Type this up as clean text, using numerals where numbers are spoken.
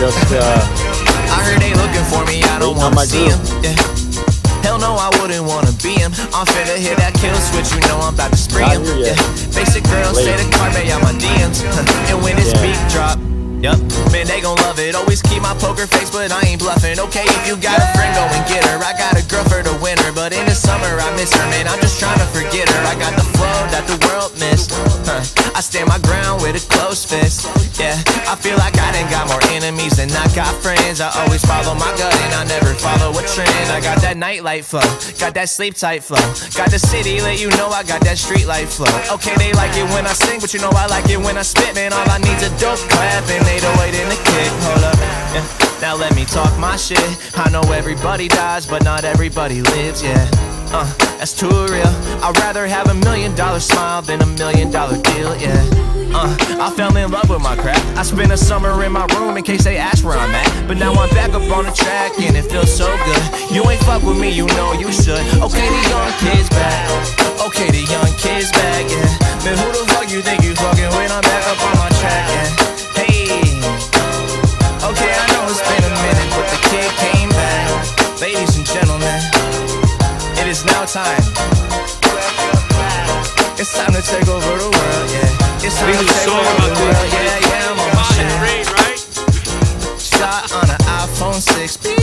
just I heard they looking for me, I don't wanna see them. Yeah. Hell no, I wouldn't wanna be him. I'm finna hit that kill switch, you know I'm about to spray him. Yeah. Basic girls say the car may out my DMs. And when this beat drop, yup, man, they gon' love it. Always keep my poker face, but I ain't bluffing. Okay, if you got a friend, go and get her. I got a girl for the winter, but in the summer I miss her, man. I'm just trying to forget her. I got the flow that the world missed. I stand my ground with a close fist. Yeah, I feel like I done got more enemies than I got friends. I always follow my gut and I never follow a trend. I got that nightlight flow, got that sleep tight flow, got the city lit, you know I got that street light flow. Okay, they like it when I sing, but you know I like it when I spit, man. All I need's a dope clap and 808 in the kick. Hold up, yeah. Now let me talk my shit. I know everybody dies, but not everybody lives, yeah. That's too real. I'd rather have $1 million smile than $1 million deal, yeah. I fell in love with my craft. I spent a summer in my room in case they ask where I'm at. But now I'm back up on the track and it feels so good. You ain't fuck with me, you know you should. Okay, the young kid's back. Okay, the young kid's back, yeah. Man, who the fuck you think you fucking with? I'm back up on my track, yeah. Hey. Okay, I know it's been a minute, but the kid came back. Ladies and gentlemen, it is now time. It's time to take over the world, yeah. It's time to take over the world, yeah, yeah, I'm on my shit. Shot on an iPhone 6.